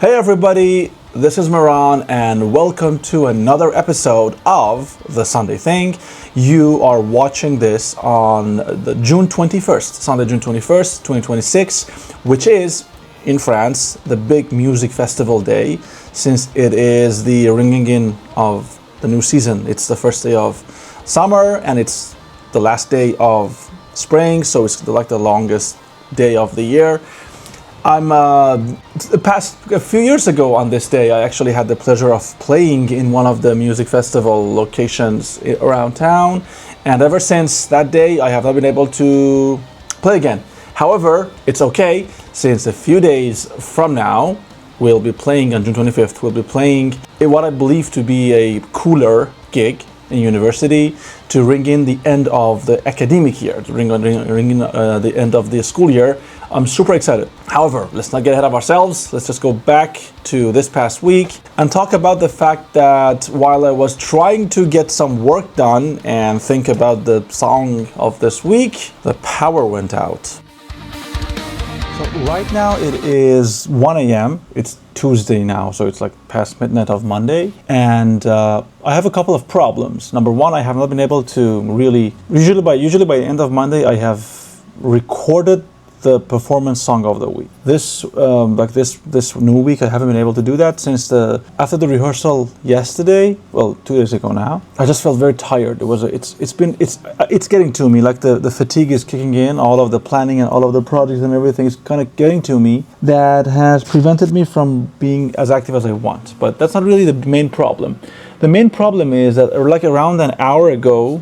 Hey everybody, this is Mehran and welcome to another episode of The Sunday Thing. You are watching this on the June 21st, Sunday, June 21st, 2026, which is, in France, the big music festival day, since it is the ringing in of the new season. It's the first day of summer and it's the last day of spring, so it's like the longest day of the year. A few years ago on this day, I actually had the pleasure of playing in one of the music festival locations around town, and ever since that day, I have not been able to play again. However, it's okay, since a few days from now, we'll be playing on June 25th, we'll be playing what I believe to be a cooler gig in university to ring in the end of the academic year, to ring in the end of the school year. I'm super excited. However, let's not get ahead of ourselves. Let's just go back to this past week and talk about the fact that while I was trying to get some work done and think about the song of this week, the power went out. So right now it is 1 a.m. It's Tuesday now, so it's like past midnight of Monday. And I have a couple of problems. Number one, I have not been able to really, usually by the end of Monday, I have recorded the performance song of the week. This new week, I haven't been able to do that since after the rehearsal yesterday. Well, 2 days ago now. I just felt very tired. It's getting to me. Like the fatigue is kicking in. All of the planning and all of the projects and everything is kind of getting to me. That has prevented me from being as active as I want. But that's not really the main problem. The main problem is that like around an hour ago,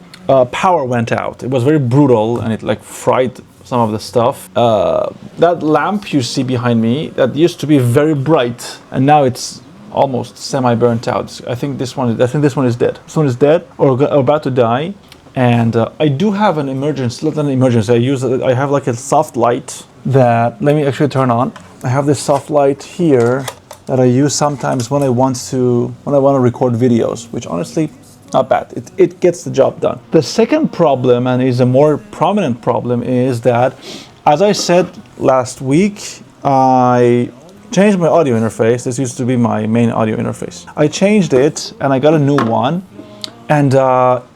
power went out. It was very brutal and it like fried some of the stuff. That lamp you see behind me, that used to be very bright, and now it's almost semi-burnt out. I think this one is dead. This one is dead or about to die. And I do have an emergency. Not an emergency. I have like a soft light that let me actually turn on. I have this soft light here that I use sometimes when I want to record videos, which honestly, not bad. It gets the job done. The second problem, and is a more prominent problem, is that, as I said last week, I changed my audio interface. This used to be my main audio interface. I changed it and I got a new one. And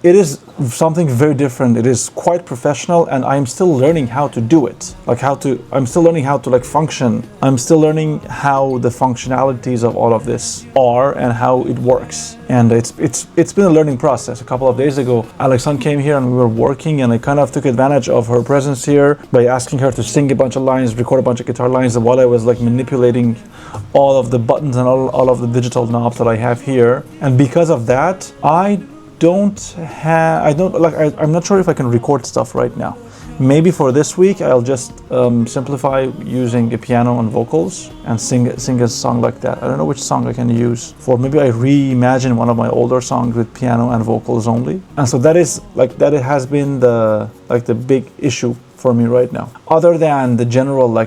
it is something very different. It is quite professional, and I'm still learning how to do it. I'm still learning how to function. I'm still learning how the functionalities of all of this are and how it works. And it's been a learning process. A couple of days ago, Alexandre came here and we were working, and I kind of took advantage of her presence here by asking her to sing a bunch of lines, record a bunch of guitar lines, while I was manipulating all of the buttons and all of the digital knobs that I have here. And because of that, I'm not sure if I can record stuff right now. Maybe for this week, I'll just simplify using a piano and vocals and sing a song like that. I don't know which song I can use for. Maybe I reimagine one of my older songs with piano and vocals only. And so that has been the big issue for me right now. Other than the general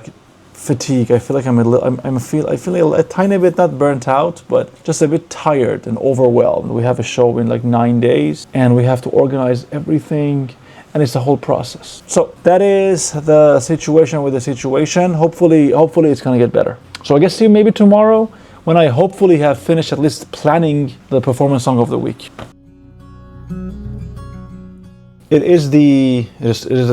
fatigue, I feel like I feel a tiny bit not burnt out, but just a bit tired and overwhelmed. We have a show in 9 days, and we have to organize everything, and it's a whole process. So that is the situation with the situation. Hopefully it's gonna get better. So I guess see you maybe tomorrow when I hopefully have finished at least planning the performance song of the week. It is the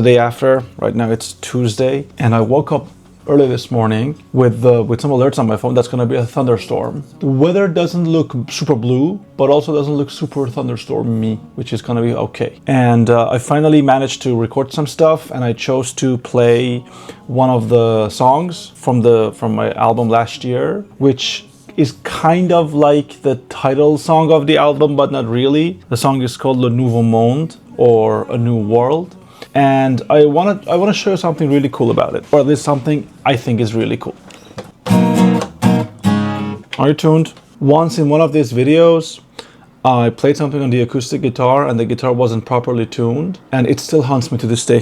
day after. Right now it's Tuesday, and I woke up early this morning with some alerts on my phone. That's going to be a thunderstorm. The weather doesn't look super blue, but also doesn't look super thunderstormy, which is going to be okay. And I finally managed to record some stuff, and I chose to play one of the songs from my album last year, which is kind of like the title song of the album, but not really. The song is called Le Nouveau Monde, or A New World. And I want to show you something really cool about it, or at least something I think is really cool. Are you tuned? Once in one of these videos, I played something on the acoustic guitar and the guitar wasn't properly tuned, and it still haunts me to this day.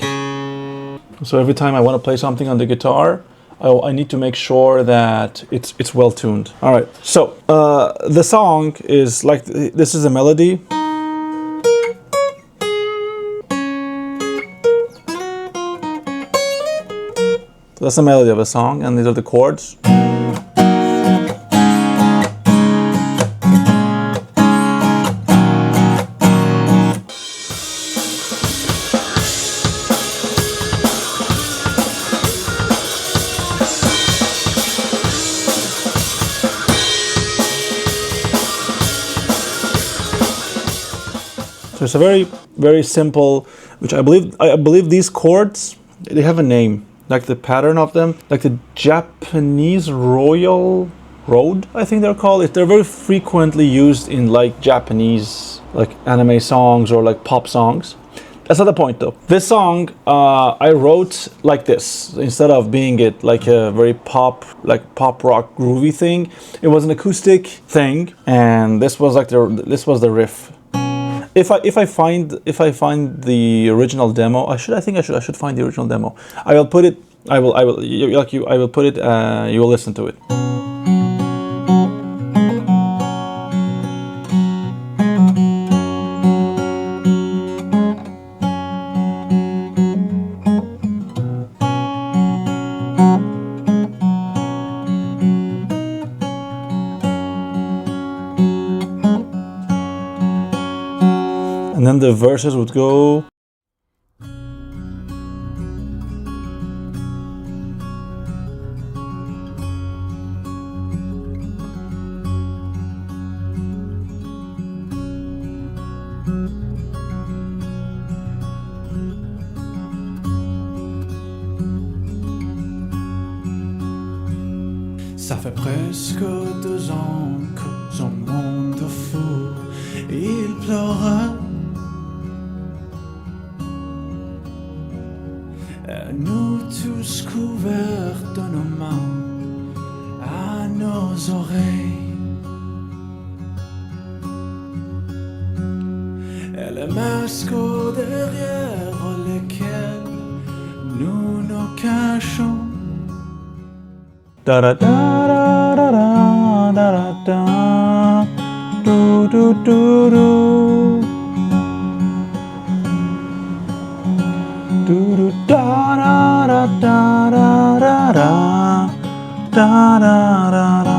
So every time I want to play something on the guitar, I need to make sure that it's well tuned. All right, so the song is this is a melody. That's the melody of a song, and these are the chords. So it's a very, very simple, which I believe these chords, they have a name, like the pattern of them, like the Japanese Royal Road, I think they're called. They're very frequently used in like Japanese, like anime songs or like pop songs. That's not the point though. This song I wrote like this. Instead of being it like a very pop rock groovy thing, it was an acoustic thing, and this was the riff. If I find the original demo, I should find the original demo. I will put it. I will put it. You will listen to it. And then the verses would go. Ça fait presque 2 ans que son monde fou, il pleura. Nous tous couverts de nos mains à nos oreilles. Et les masques derrière lesquels nous nous cachons. Da da da da da da da do do do do do do da da da da da da da da da da.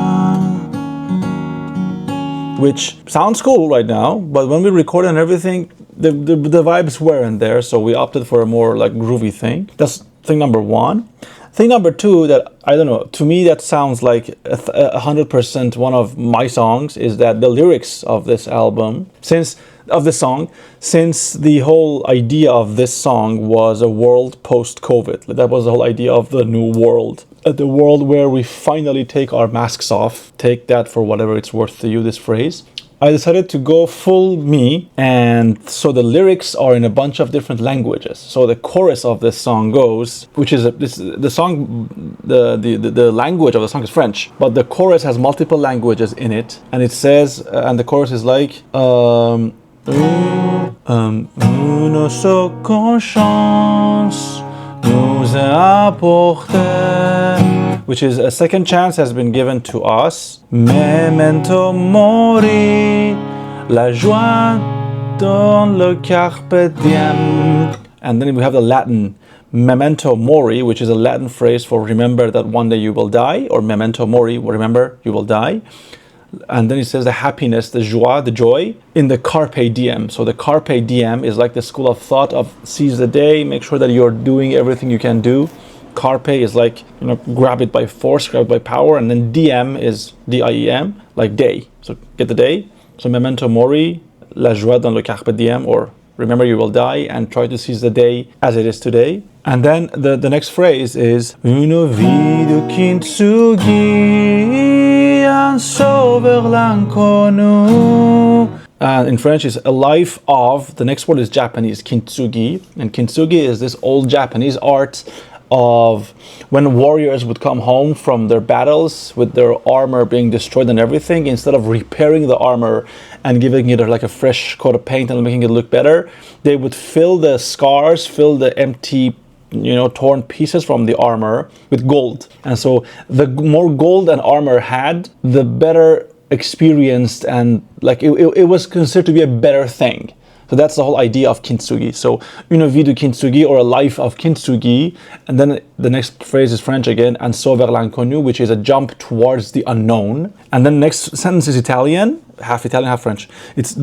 Which sounds cool right now, but when we record and everything, the vibes weren't there, so we opted for a more like groovy thing. That's thing number one. Thing number two, that I don't know, to me that sounds like 100% one of my songs, is that the lyrics of this album, since the whole idea of this song was a world post-COVID. That was the whole idea of the new world. The world where we finally take our masks off. Take that for whatever it's worth to you, this phrase. I decided to go full me, and so the lyrics are in a bunch of different languages. So the chorus of this song goes, which is the language of the song is French, but the chorus has multiple languages in it, and it says, and the chorus is like, une seule chance nous est apportée, which is a second chance has been given to us. Memento mori, la joie dans le carpe diem. And then we have the Latin memento mori, which is a Latin phrase for remember that one day you will die, or memento mori, remember you will die. And then he says the happiness, the joie, the joy in the carpe diem. So the carpe diem is like the school of thought of seize the day, make sure that you're doing everything you can do. Carpe is like, grab it by force, grab it by power. And then diem is D-I-E-M, like day. So get the day. So memento mori, la joie dans le carpe diem, or remember you will die, and try to seize the day as it is today. And then the next phrase is une vie de kintsugi, un sauveur l'inconnu. And in French is a life of, the next word is Japanese, kintsugi. And kintsugi is this old Japanese art of when warriors would come home from their battles with their armor being destroyed and everything, instead of repairing the armor and giving it like a fresh coat of paint and making it look better, they would fill the scars, fill the empty, torn pieces from the armor with gold. And so the more gold an armor had, the better experienced, and like it was considered to be a better thing. So that's the whole idea of kintsugi. So une vie de kintsugi, or a life of kintsugi. And then the next phrase is French again, un saut vers l'inconnu, which is a jump towards the unknown. And then the next sentence is Italian, half French. It's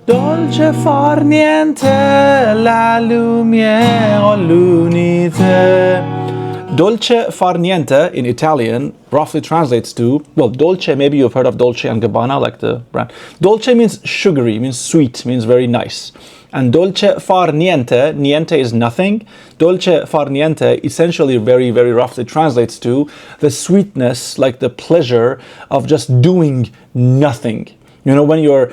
dolce far niente, la lumière, l'unité, Dolce far niente in Italian roughly translates to, well, dolce, maybe you've heard of Dolce and Gabbana, like the brand. Dolce means sugary, means sweet, means very nice. And dolce far niente, niente is nothing. Dolce far niente essentially very, very roughly translates to the sweetness, like the pleasure of just doing nothing. You know, when you're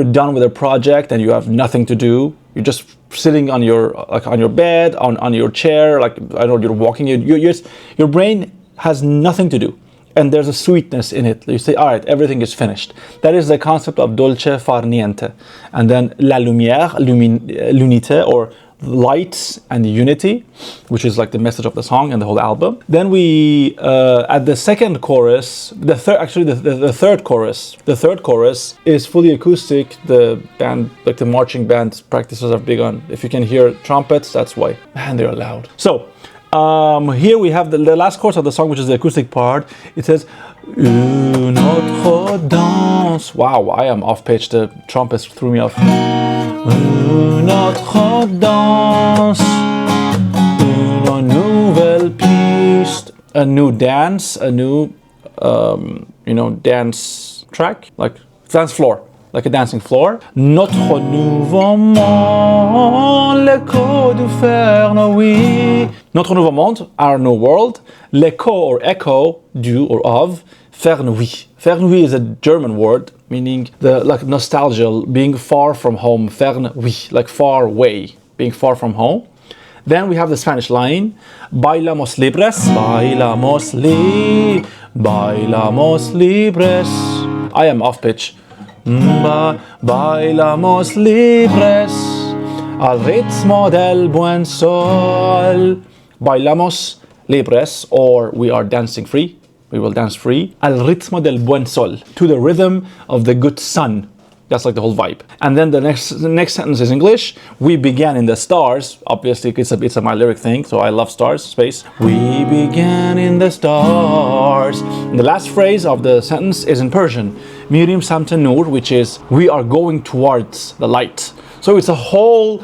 done with a project and you have nothing to do, you're just sitting on your bed, on your chair, like I don't know, you're walking. Your brain has nothing to do, and there's a sweetness in it. You say, all right, everything is finished. That is the concept of dolce far niente. And then la lumière, l'unité, or light and unity, which is like the message of the song and the whole album. Then we at the second chorus, the third chorus is fully acoustic. The band, like the marching band practices are big on, if you can hear trumpets, that's why. Man, they're loud. So here we have the last chorus of the song, which is the acoustic part. It says une autre danse. Wow, I am off pitch. The trumpets threw me off. Une autre danse, une nouvelle piste, a new dance, a new, dance track, like dance floor, like a dancing floor. Notre nouveau monde, l'écho du Fernouille. Notre nouveau monde, our new world. L'écho or echo, du or of, Fernouille. Fernouille is a German word meaning like nostalgia, being far from home. Fernouille, like far away, being far from home. Then we have the Spanish line, bailamos libres, bailamos libres. I am off pitch. Bailamos libres, al ritmo del buen sol. Bailamos libres, or we are dancing free. We will dance free. Al ritmo del buen sol, to the rhythm of the good sun. That's like the whole vibe. And then the next sentence is English. We began in the stars. Obviously, it's a my lyric thing, so I love stars, space. We began in the stars. And the last phrase of the sentence is in Persian. Mirim samte nur, which is we are going towards the light. So it's a whole,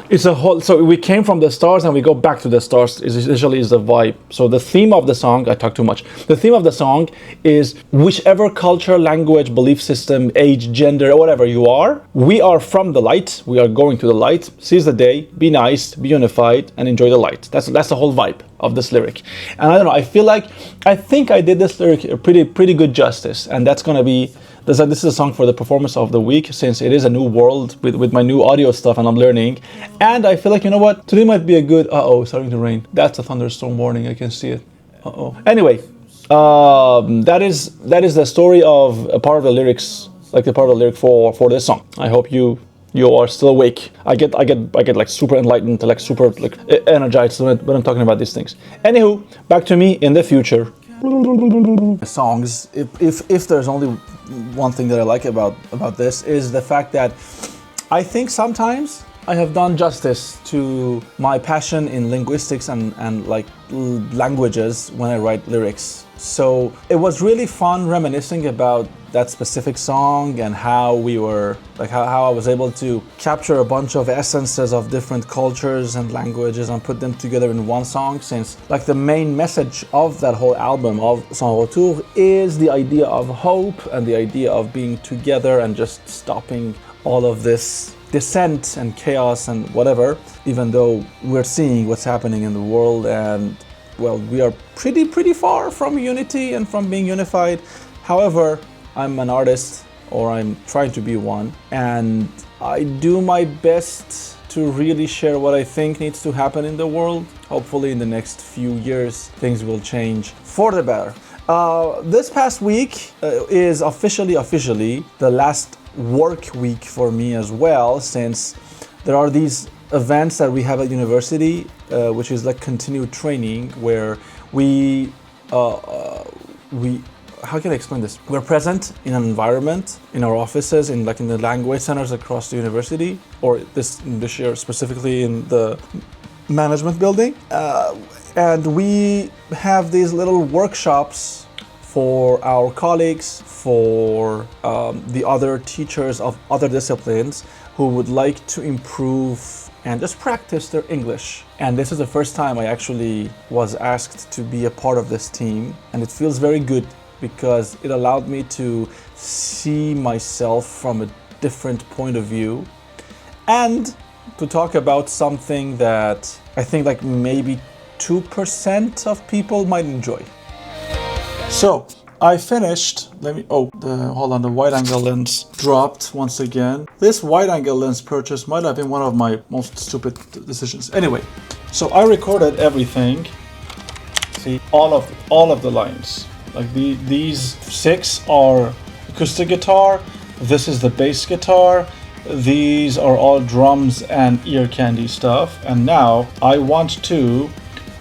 so we came from the stars and we go back to the stars, essentially is the vibe. So the theme of the song, I talk too much. The theme of the song is whichever culture, language, belief system, age, gender, or whatever you are, we are from the light, we are going to the light, seize the day, be nice, be unified, and enjoy the light. That's the whole vibe of this lyric. And I don't know, I think I did this lyric a pretty good justice, and that's gonna be, this is a song for the performance of the week, since it is a new world with my new audio stuff and I'm learning. And I feel like, you know what, today might be a good, it's starting to rain. That's a thunderstorm warning, I can see it. Anyway, that is the story of a part of the lyrics, like the part of the lyric for this song. I hope you are still awake. I get like super enlightened, like super like energized when I'm talking about these things. Anywho, back to me in the future. Songs, if there's only one thing that I like about this is the fact that I think sometimes I have done justice to my passion in linguistics and like languages when I write lyrics. So it was really fun reminiscing about that specific song and how we were, like how I was able to capture a bunch of essences of different cultures and languages and put them together in one song, since like the main message of that whole album of Sans Retour is the idea of hope and the idea of being together and just stopping all of this descent and chaos and whatever, even though we're seeing what's happening in the world and well, we are pretty far from unity and from being unified. However, I'm an artist, or I'm trying to be one, and I do my best to really share what I think needs to happen in the world. Hopefully in the next few years, things will change for the better. This past week is officially the last work week for me as well, since there are these events that we have at university, which is like continued training, where we how can I explain this? We're present in an environment, in our offices, in the language centers across the university, or this year specifically in the management building, and we have these little workshops for our colleagues, for the other teachers of other disciplines who would like to improve and just practice their English. And this is the first time I actually was asked to be a part of this team, and it feels very good because it allowed me to see myself from a different point of view and to talk about something that I think like maybe 2% of people might enjoy. So I finished, hold on, the wide angle lens dropped once again. This wide angle lens purchase might have been one of my most stupid decisions. Anyway, so I recorded everything. See, all of the lines. Like these 6 are acoustic guitar. This is the bass guitar. These are all drums and ear candy stuff. And now I want to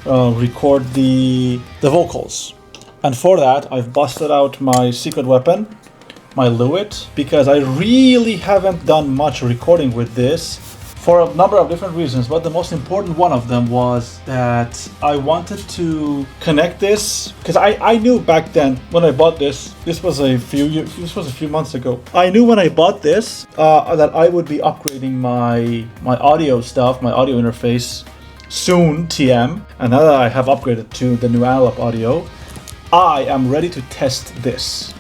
record the vocals. And for that, I've busted out my secret weapon, my Lewitt, because I really haven't done much recording with this for a number of different reasons. But the most important one of them was that I wanted to connect this, because I knew back then when I bought this was a few months ago. I knew when I bought this that I would be upgrading my audio stuff, my audio interface soon, TM. And now that I have upgraded to the new analog audio, I am ready to test this.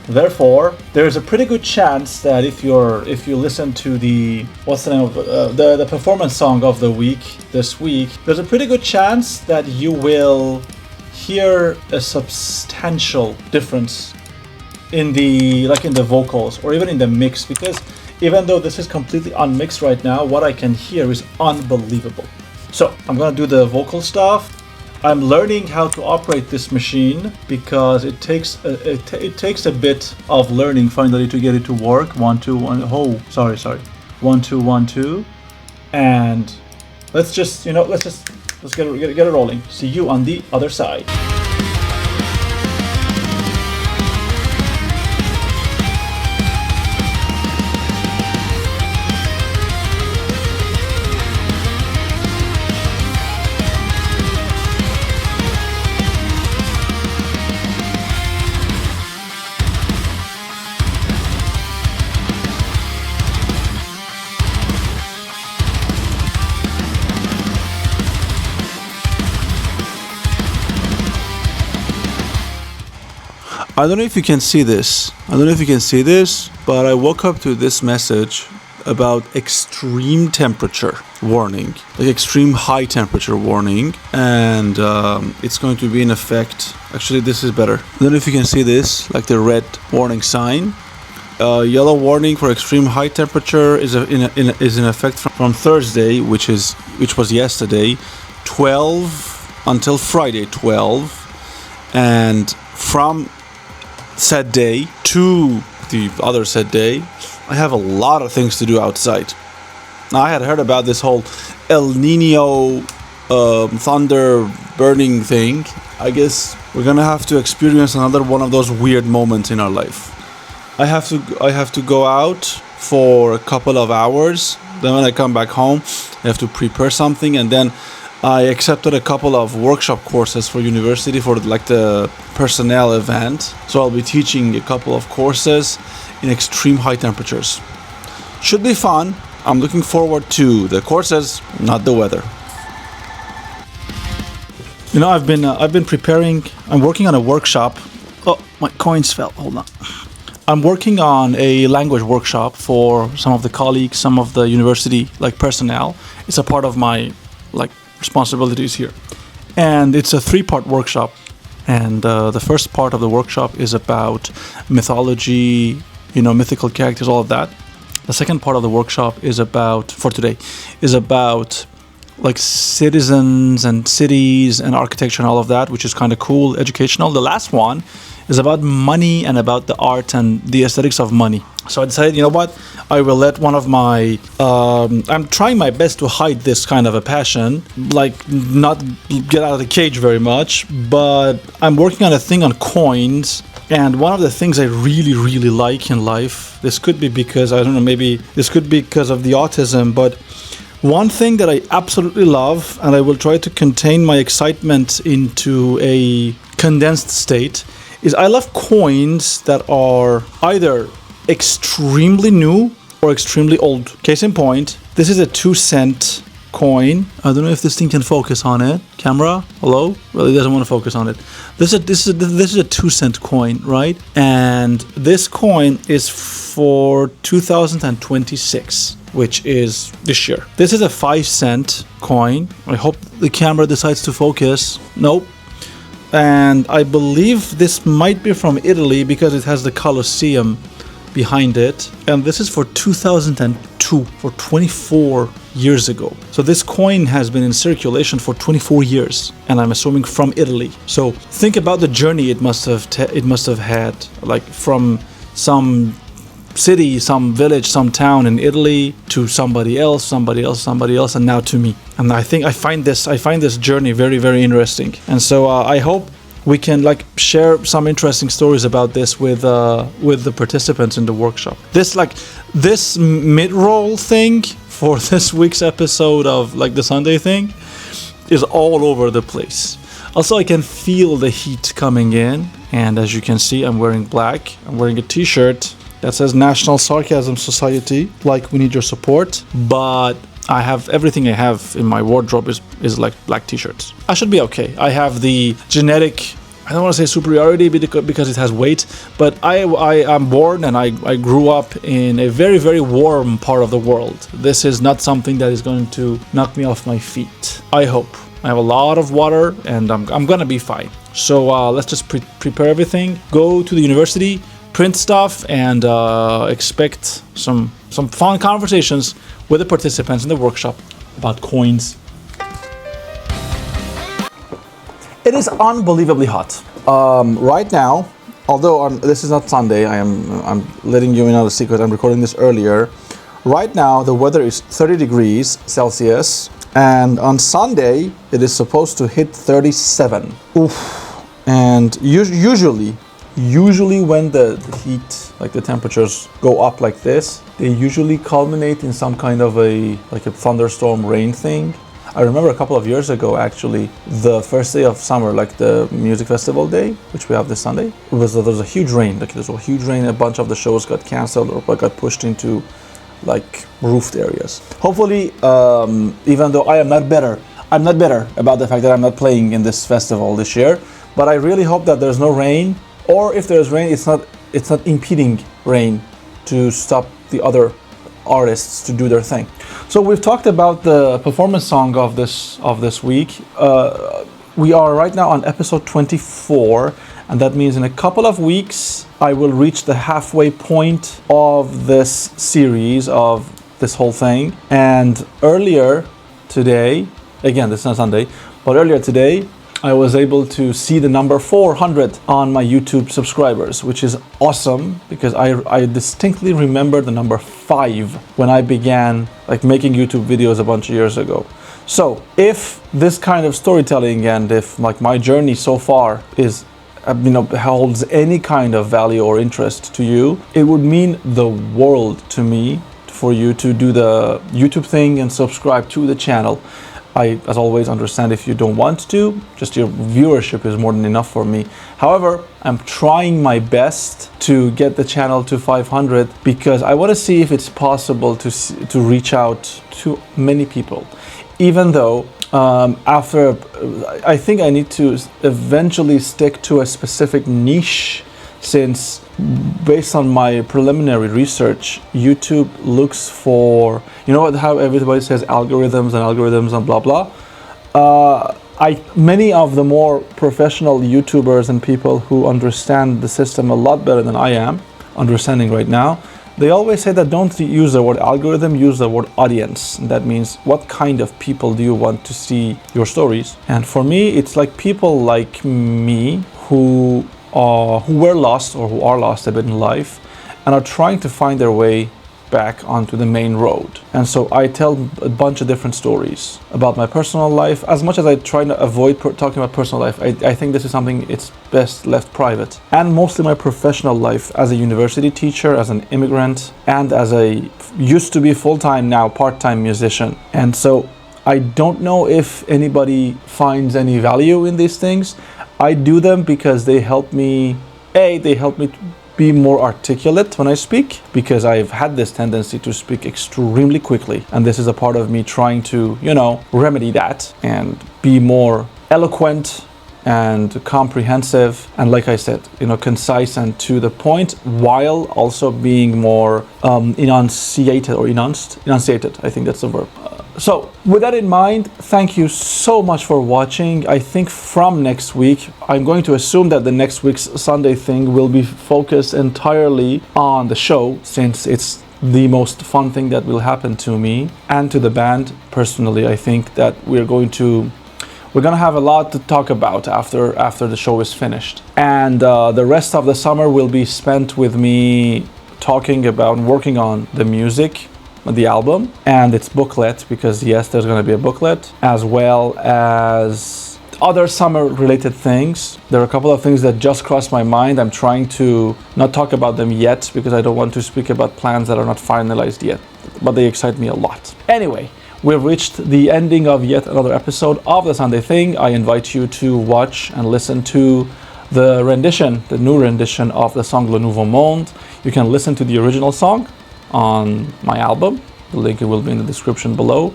Therefore, there's a pretty good chance that if you listen to the the performance song of the week this week, there's a pretty good chance that you will hear a substantial difference in the vocals or even in the mix, because even though this is completely unmixed right now, what I can hear is unbelievable. So I'm gonna do the vocal stuff. I'm learning how to operate this machine because it takes a bit of learning finally to get it to work. 1 2 1. Oh, sorry. 1 2 1 2, and let's get it rolling. See you on the other side. I don't know if you can see this. But I woke up to this message about extreme temperature warning, like extreme high temperature warning, and it's going to be in effect. Actually, this is better. I don't know if you can see this, like the red warning sign. Yellow warning for extreme high temperature is in effect from Thursday, which was yesterday, 12 until Friday 12, and from said day to the other said day, I have a lot of things to do outside. Now, I had heard about this whole El Nino thunder burning thing. I guess we're gonna have to experience another one of those weird moments in our life. I have to go out for a couple of hours. Then when I come back home, I have to prepare something, and then I accepted a couple of workshop courses for university for like the personnel event. So I'll be teaching a couple of courses in extreme high temperatures. Should be fun. I'm looking forward to the courses, not the weather. You know, I've been preparing. I'm working on a workshop. Oh, my coins fell. Hold on. I'm working on a language workshop for some of the colleagues, some of the university personnel. It's a part of my responsibilities here, and it's a 3-part workshop. And the first part of the workshop is about mythology, mythical characters, all of that. The second part of the workshop is about citizens and cities and architecture and all of that, which is kind of cool, educational. The last one is about money and about the art and the aesthetics of money. So I decided, I will let one of my, I'm trying my best to hide this kind of a passion, not get out of the cage very much, but I'm working on a thing on coins. And one of the things I really, really like in life, this could be because, I don't know, maybe this could be because of the autism, but one thing that I absolutely love, and I will try to contain my excitement into a condensed state, is I love coins that are either extremely new or extremely old. Case in point, this is a 2-cent coin. I don't know if this thing can focus on it. Camera, hello? Well, it doesn't want to focus on it. This is a 2-cent coin, right? And this coin is for 2026, which is this year. This is a 5-cent coin. I hope the camera decides to focus. Nope. And I believe this might be from Italy because it has the Colosseum behind it. And this is for 2002, for 24 years ago. So this coin has been in circulation for 24 years, and I'm assuming from Italy. So think about the journey it must have had, like from some city, some village, some town in Italy to somebody else, and now to me. And I find this journey very, very interesting. And so I hope we can like share some interesting stories about this with the participants in the workshop. This mid-roll thing for this week's episode of like the Sunday thing is all over the place. Also, I can feel the heat coming in, and as you can see, I'm wearing black. I'm wearing a t-shirt that says National Sarcasm Society, like we need your support, but I have everything I have in my wardrobe is like black t-shirts. I should be okay. I have the genetic, I don't want to say superiority because it has weight, but I'm born and I grew up in a very, very warm part of the world. This is not something that is going to knock me off my feet. I hope. I have a lot of water and I'm gonna be fine. So let's just prepare everything, go to the university, print stuff, and expect some fun conversations with the participants in the workshop about coins. It is unbelievably hot. Right now, although this is not Sunday, I'm letting you in on a secret. I'm recording this earlier. Right now, the weather is 30 degrees Celsius, and on Sunday, it is supposed to hit 37. Oof. And usually when the heat, like the temperatures go up like this, they usually culminate in some kind of a thunderstorm rain thing. I remember a couple of years ago, actually, the first day of summer, like the music festival day, which we have this Sunday, there was a huge rain. Like there's a huge rain. A bunch of the shows got canceled or got pushed into like roofed areas. Hopefully, even though I'm not bitter about the fact that I'm not playing in this festival this year, but I really hope that there's no rain, or if there's rain, it's not impeding rain to stop the other artists to do their thing. So we've talked about the performance song of this week. We are right now on episode 24, and that means in a couple of weeks I will reach the halfway point of this series, of this whole thing. And earlier today, again, this is not Sunday, but earlier today I was able to see the number 400 on my YouTube subscribers, which is awesome because I distinctly remember the number 5 when I began like making YouTube videos a bunch of years ago. So if this kind of storytelling and if like my journey so far is holds any kind of value or interest to you, it would mean the world to me for you to do the YouTube thing and subscribe to the channel. I, as always, understand if you don't want to, just your viewership is more than enough for me. However, I'm trying my best to get the channel to 500 because I want to see if it's possible to reach out to many people. Even though I think I need to eventually stick to a specific niche, since based on my preliminary research, YouTube looks for, how everybody says algorithms and blah blah. Many of the more professional YouTubers and people who understand the system a lot better than I am understanding right now, they always say that don't use the word algorithm, use the word audience. And that means what kind of people do you want to see your stories? And for me, it's like people like me who were lost or who are lost a bit in life and are trying to find their way back onto the main road. And so I tell a bunch of different stories about my personal life. As much as I try to avoid talking about personal life, I think this is something it's best left private. And mostly my professional life as a university teacher, as an immigrant, and as a used to be full-time, now part-time musician. And so I don't know if anybody finds any value in these things. I do them because they help me They help me be more articulate when I speak, because I've had this tendency to speak extremely quickly, and this is a part of me trying to, remedy that and be more eloquent and comprehensive, and like I said, concise and to the point, while also being more enunciated. I think that's the verb. So with that in mind, thank you so much for watching. I think from next week, I'm going to assume that the next week's Sunday thing will be focused entirely on the show, since it's the most fun thing that will happen to me and to the band. Personally, I think that we're gonna have a lot to talk about after the show is finished, and the rest of the summer will be spent with me talking about working on the music, the album, and its booklet, because yes, there's gonna be a booklet, as well as other summer related things. There are a couple of things that just crossed my mind. I'm trying to not talk about them yet, because I don't want to speak about plans that are not finalized yet, but they excite me a lot. Anyway, we've reached the ending of yet another episode of the Sunday Thing. I invite you to watch and listen to the new rendition of the song Le Nouveau Monde. You can listen to the original song on my album. The link will be in the description below.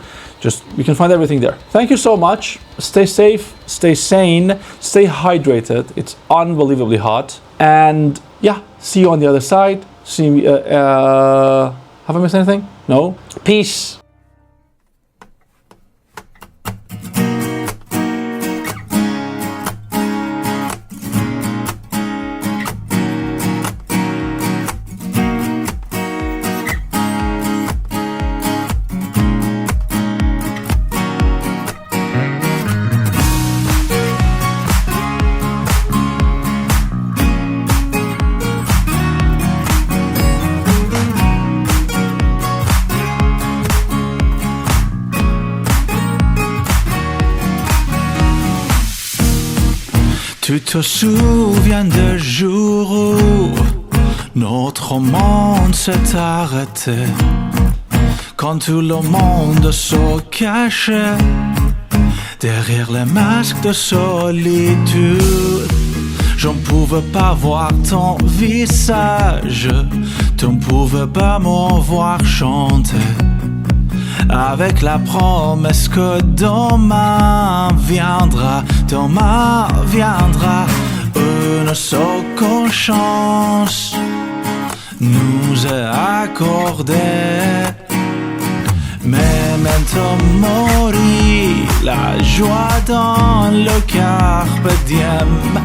You can find everything there. Thank you so much. Stay safe, stay sane, stay hydrated. It's unbelievably hot. And yeah, see you on the other side. See me, have I missed anything? No? Peace. Tu te souviens des jours où notre monde s'est arrêté, quand tout le monde se cachait derrière les masques de solitude. Je ne pouvais pas voir ton visage, tu ne pouvais pas me voir chanter, avec la promesse que demain viendra, une seconde chance nous est accordée. Mais maintenant mourit la joie dans le carpe diem,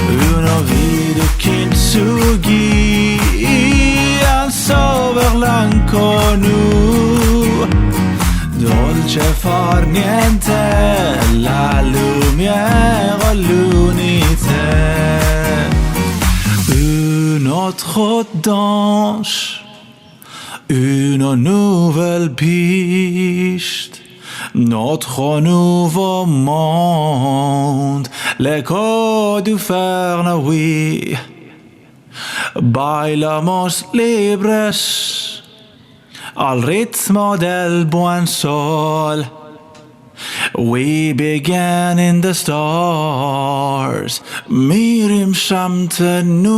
une vie de kintsugi, un saut vers l'inconnu. Dolce far niente, la lumière, l'unité. Une autre danse, une nouvelle piste, notre nouveau monde, l'écho du Fernand, bailamos libres al ritmo del buen sol. We began in the stars, mirim shamte nur.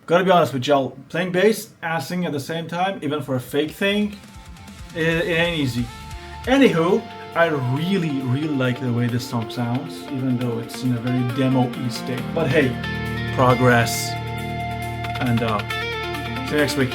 Gotta be honest with y'all, playing bass and singing at the same time, even for a fake thing, it ain't easy. Anywho, I really like the way this song sounds, even though it's in a very demo-y state. But hey, progress. And see you next week.